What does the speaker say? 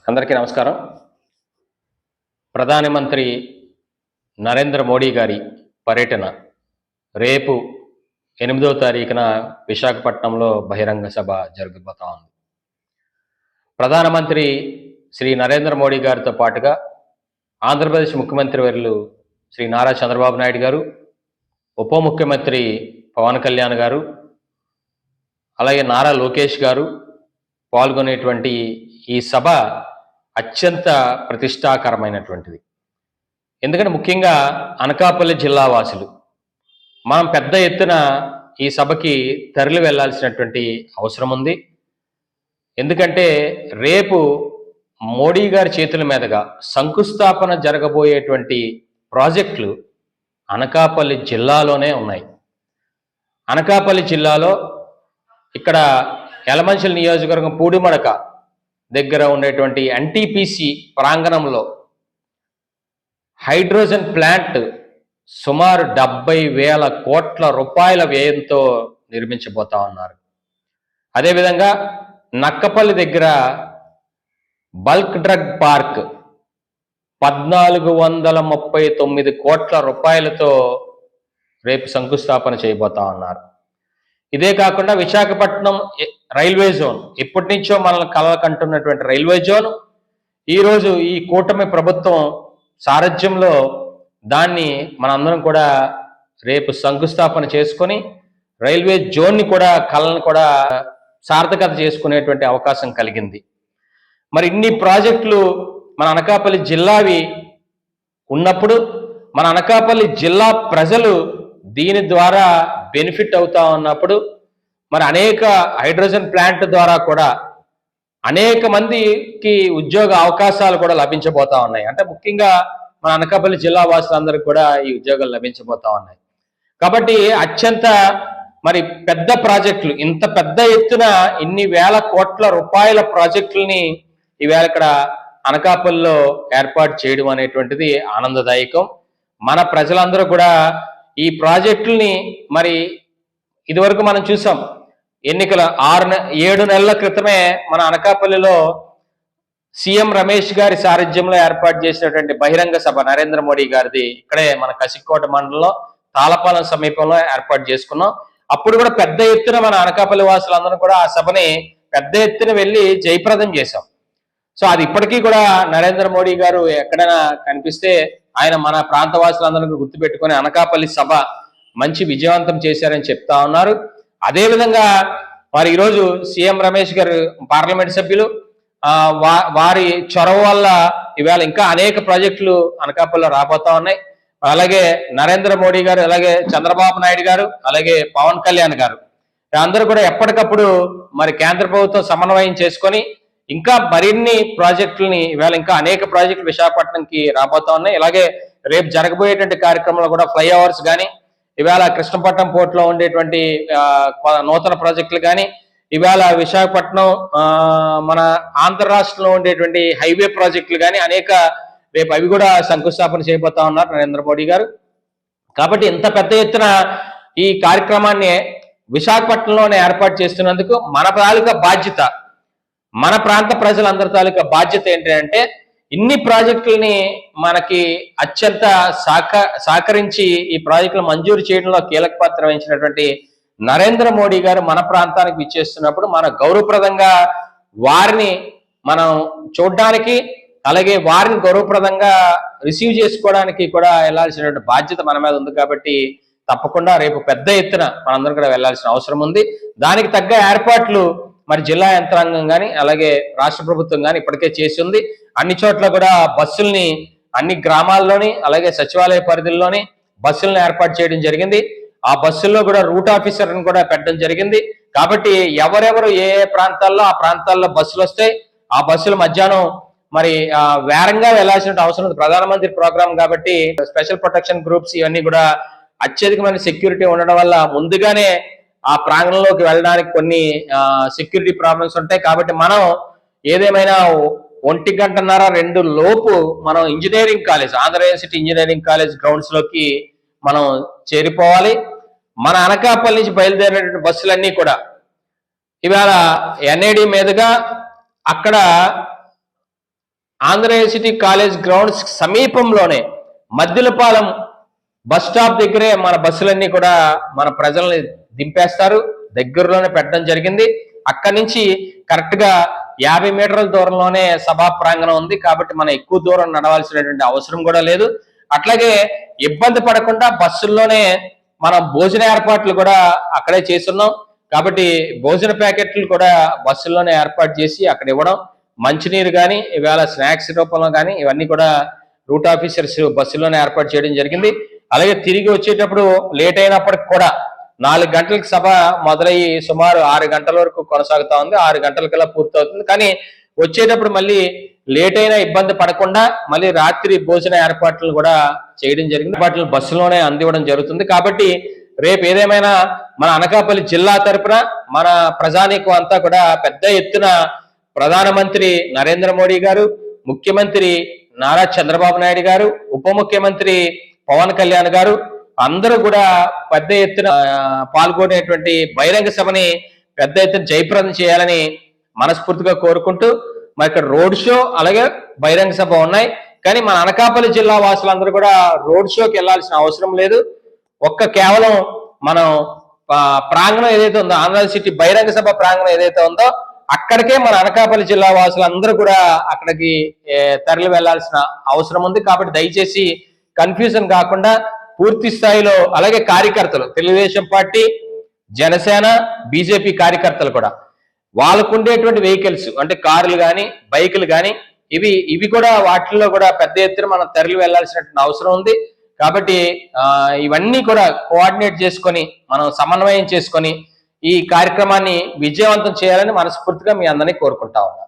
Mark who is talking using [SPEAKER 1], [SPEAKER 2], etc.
[SPEAKER 1] అందరికీ నమస్కారం. ప్రధానమంత్రి నరేంద్ర మోడీ గారి పర్యటన రేపు 8వ తారీఖున విశాఖపట్నంలో బహిరంగ సభ జరగబోతా ఉంది. ప్రధానమంత్రి శ్రీ నరేంద్ర మోడీ గారితో పాటుగా ఆంధ్రప్రదేశ్ ముఖ్యమంత్రి వర్యులు శ్రీ నారా చంద్రబాబు నాయుడు గారు, ఉప ముఖ్యమంత్రి పవన్ కళ్యాణ్ గారు, అలాగే నారా లోకేష్ గారు పాల్గొనేటువంటి ఈ సభ అత్యంత ప్రతిష్టాకరమైనటువంటిది. ఎందుకంటే ముఖ్యంగా అనకాపల్లి జిల్లా వాసులు మనం పెద్ద ఎత్తున ఈ సభకి తరలి వెళ్లాల్సినటువంటి అవసరం ఉంది. ఎందుకంటే రేపు మోడీ గారి చేతుల మీదుగా శంకుస్థాపన జరగబోయేటువంటి ప్రాజెక్టులు అనకాపల్లి జిల్లాలోనే ఉన్నాయి. అనకాపల్లి జిల్లాలో ఇక్కడ యలమంచిలి నియోజకవర్గం పూడిమడక దగ్గర ఉండేటువంటి ఎన్టీపీసీ ప్రాంగణంలో హైడ్రోజన్ ప్లాంట్ సుమారు 70,000 కోట్ల రూపాయల వ్యయంతో నిర్మించబోతా ఉన్నారు. అదేవిధంగా నక్కపల్లి దగ్గర బల్క్ డ్రగ్ పార్క్ 1439 కోట్ల రూపాయలతో రేపు శంకుస్థాపన చేయబోతా ఉన్నారు. ఇదే కాకుండా విశాఖపట్నం రైల్వే జోన్, ఎప్పటి నుంచో మనల్ని కలకంటున్నటువంటి రైల్వే జోన్ ఈరోజు ఈ కూటమి ప్రభుత్వం సారథ్యంలో దాన్ని మనందరం కూడా రేపు శంకుస్థాపన చేసుకొని రైల్వే జోన్ని కూడా కళను కూడా సార్థకత చేసుకునేటువంటి అవకాశం కలిగింది. మరి ఇన్ని ప్రాజెక్టులు మన అనకాపల్లి జిల్లావి ఉన్నప్పుడు మన అనకాపల్లి జిల్లా ప్రజలు దీని ద్వారా బెనిఫిట్ అవుతా ఉన్నప్పుడు మరి అనేక హైడ్రోజన్ ప్లాంట్ ద్వారా కూడా అనేక మందికి ఉద్యోగ అవకాశాలు కూడా లభించబోతా ఉన్నాయి. అంటే ముఖ్యంగా మన అనకాపల్లి జిల్లా వాసులందరికీ కూడా ఈ ఉద్యోగాలు లభించబోతా ఉన్నాయి. కాబట్టి అత్యంత మరి పెద్ద ప్రాజెక్టులు, ఇంత పెద్ద ఎత్తున ఇన్ని వేల కోట్ల రూపాయల ప్రాజెక్టులని ఈవేళ ఇక్కడ అనకాపల్లిలో ఏర్పాటు చేయడం అనేటువంటిది ఆనందదాయకం. మన ప్రజలందరూ కూడా ఈ ప్రాజెక్టుల్ని మరి ఇదివరకు మనం చూసాం. ఎన్నికల 7 నెలల క్రితమే మన అనకాపల్లిలో సీఎం రమేష్ గారి సారథ్యంలో ఏర్పాటు చేసినటువంటి బహిరంగ సభ నరేంద్ర మోడీ గారిది ఇక్కడే మన కసికోట మండలంలో తాళపాలెం సమీపంలో ఏర్పాటు చేసుకున్నాం. అప్పుడు కూడా పెద్ద ఎత్తున మన అనకాపల్లి వాసులందరూ కూడా ఆ సభని పెద్ద ఎత్తున వెళ్ళి జయప్రదం చేశాం. సో అది ఇప్పటికీ కూడా నరేంద్ర మోడీ గారు ఎక్కడైనా కనిపిస్తే ఆయన మన ప్రాంత వాసులందరికీ గుర్తుపెట్టుకొని అనకాపల్లి సభ మంచి విజయవంతం చేశారని చెప్తా ఉన్నారు. అదేవిధంగా వారు ఈరోజు సీఎం రమేష్ గారు పార్లమెంట్ సభ్యులు వారి చొరవ వల్ల ఈవేళ ఇంకా అనేక ప్రాజెక్టులు అనకాపల్లిలో రాబోతా ఉన్నాయి. అలాగే నరేంద్ర మోడీ గారు, అలాగే చంద్రబాబు నాయుడు గారు, అలాగే పవన్ కళ్యాణ్ గారు అందరూ కూడా ఎప్పటికప్పుడు మరి కేంద్ర ప్రభుత్వం సమన్వయం చేసుకొని ఇంకా మరిన్ని ప్రాజెక్టులని ఈవేళ ఇంకా అనేక ప్రాజెక్టులు విశాఖపట్నంకి రాబోతా ఉన్నాయి. ఇలాగే రేపు జరగబోయేటువంటి కార్యక్రమంలో కూడా ఫ్లైఓవర్స్ కానీ, ఇవాళ కృష్ణపట్నం పోర్టులో ఉండేటువంటి నూతన ప్రాజెక్టులు కానీ, ఇవాళ విశాఖపట్నం మన ఆంధ్ర రాష్ట్రంలో ఉండేటువంటి హైవే ప్రాజెక్టులు కానీ అనేక రేపు అవి కూడా శంకుస్థాపన చేయబోతా ఉన్నారు నరేంద్ర మోడీ గారు. కాబట్టి ఇంత పెద్ద ఎత్తున ఈ కార్యక్రమాన్ని విశాఖపట్నంలోనే ఏర్పాటు చేస్తున్నందుకు మన తాలూకా బాధ్యత, మన ప్రాంత ప్రజలందరి తాలూకా బాధ్యత ఏంటంటే ఇన్ని ప్రాజెక్టులని మనకి అత్యంత సహకరించి ఈ ప్రాజెక్టులు మంజూరు చేయడంలో కీలక పాత్ర వహించినటువంటి నరేంద్ర మోడీ గారు మన ప్రాంతానికి విచ్చేస్తున్నప్పుడు మన గౌరవప్రదంగా వారిని మనం చూడడానికి, అలాగే వారిని గౌరవప్రదంగా రిసీవ్ చేసుకోవడానికి కూడా వెళ్లాల్సినటువంటి బాధ్యత మన మీద ఉంది. కాబట్టి తప్పకుండా రేపు పెద్ద ఎత్తున మనందరం కూడా వెళ్లాల్సిన అవసరం ఉంది. దానికి తగ్గ ఏర్పాట్లు మరి జిల్లా యంత్రాంగం కానీ, అలాగే రాష్ట్ర ప్రభుత్వం కానీ ఇప్పటికే చేసి ఉంది. అన్ని చోట్ల కూడా బస్సుల్ని అన్ని గ్రామాల్లోని, అలాగే సచివాలయ పరిధిలోని బస్సులను ఏర్పాటు చేయడం జరిగింది. ఆ బస్సుల్లో కూడా రూట్ ఆఫీసర్ని కూడా పెట్టడం జరిగింది. కాబట్టి ఎవరెవరు ఏ ప్రాంతాల్లో ఆ ప్రాంతాల్లో బస్సులు వస్తాయి, ఆ బస్సులు మధ్యాహ్నం మరి వేరంగా వెళ్లాల్సిన అవసరం ఉంది. ప్రధానమంత్రి ప్రోగ్రాం కాబట్టి స్పెషల్ ప్రొటెక్షన్ గ్రూప్స్ ఇవన్నీ కూడా అత్యధికమైన సెక్యూరిటీ ఉండడం వల్ల ముందుగానే ఆ ప్రాంగణంలోకి వెళ్ళడానికి కొన్ని సెక్యూరిటీ ప్రాబ్లమ్స్ ఉంటాయి. కాబట్టి మనం ఏదేమైనా 1:30-2 లోపు మనం engineering college, Andhra university engineering college grounds లోకి మనం చేరిపోవాలి. మన అనకాపల్లి నుంచి బయలుదేరినటువంటి బస్సులన్నీ కూడా ఇవాళ ఎన్ఏడి మీదుగా అక్కడ ఆంధ్ర యూనివర్సిటీ కాలేజ్ గ్రౌండ్స్ సమీపంలోనే మద్దిలపాలెం బస్ స్టాప్ దగ్గరే మన బస్సులన్నీ కూడా మన ప్రజల్ని దింపేస్తారు. దగ్గరలోనే పెట్టడం జరిగింది. అక్కడి నుంచి కరెక్ట్ గా 50 మీటర్ల దూరంలోనే సభా ప్రాంగణం ఉంది. కాబట్టి మనం ఎక్కువ దూరం నడవాల్సినటువంటి అవసరం కూడా లేదు. అట్లాగే ఇబ్బంది పడకుండా బస్సుల్లోనే మనం భోజన ఏర్పాట్లు కూడా అక్కడే చేస్తున్నాం. కాబట్టి భోజన ప్యాకెట్లు కూడా బస్సుల్లోనే ఏర్పాటు చేసి అక్కడ ఇవ్వడం, మంచినీరు కానీ ఇవాళ స్నాక్స్ రూపంలో కానీ ఇవన్నీ కూడా రూట్ ఆఫీసర్స్ బస్సుల్లోనే ఏర్పాటు చేయడం జరిగింది. అలాగే తిరిగి వచ్చేటప్పుడు లేట్ అయినప్పటికి కూడా 4 గంటలకు సభ మొదలయ్యి సుమారు 6 గంటల వరకు కొనసాగుతా ఉంది. 6 గంటలకల్లా పూర్తవుతుంది. కానీ వచ్చేటప్పుడు మళ్ళీ లేట్ అయినా ఇబ్బంది పడకుండా మళ్ళీ రాత్రి భోజన ఏర్పాట్లు కూడా చేయడం జరిగింది. వాటిని బస్సులోనే అందివ్వడం జరుగుతుంది. కాబట్టి రేపు ఏదేమైనా మన అనకాపల్లి జిల్లా తరపున మన ప్రజానీకం అంతా కూడా పెద్ద ఎత్తున ప్రధానమంత్రి నరేంద్ర మోడీ గారు, ముఖ్యమంత్రి నారా చంద్రబాబు నాయుడు గారు, ఉప ముఖ్యమంత్రి పవన్ కళ్యాణ్ గారు అందరూ కూడా పెద్ద ఎత్తున పాల్గొనేటువంటి బహిరంగ సభని పెద్ద ఎత్తున జయప్రదం చేయాలని మనస్ఫూర్తిగా కోరుకుంటూ, మరి ఇక్కడ రోడ్ షో అలాగే బహిరంగ సభ ఉన్నాయి. కానీ మన అనకాపల్లి జిల్లా వాసులందరూ కూడా రోడ్ షోకి వెళ్లాల్సిన అవసరం లేదు. కేవలం మనం ప్రాంగణం ఏదైతే ఉందో, ఆంధ్ర సిటీ బహిరంగ సభ ప్రాంగణం ఏదైతే ఉందో అక్కడికే మన అనకాపల్లి జిల్లా వాసులందరూ కూడా అక్కడికి తరలి వెళ్లాల్సిన అవసరం ఉంది. కాబట్టి దయచేసి కన్ఫ్యూజన్ కాకుండా పూర్తి స్థాయిలో, అలాగే కార్యకర్తలు తెలుగుదేశం పార్టీ, జనసేన, బీజేపీ కార్యకర్తలు కూడా వాళ్ళకు ఉండేటువంటి వెహికల్స్ అంటే కార్లు కానీ బైకులు కానీ ఇవి కూడా వాటిల్లో కూడా పెద్ద ఎత్తున మనం తరలి వెళ్లాల్సినటువంటి అవసరం ఉంది. కాబట్టి ఇవన్నీ కూడా కోఆర్డినేట్ చేసుకొని మనం సమన్వయం చేసుకొని ఈ కార్యక్రమాన్ని విజయవంతం చేయాలని మనస్ఫూర్తిగా మీ అందరినీ కోరుకుంటా ఉన్నాను.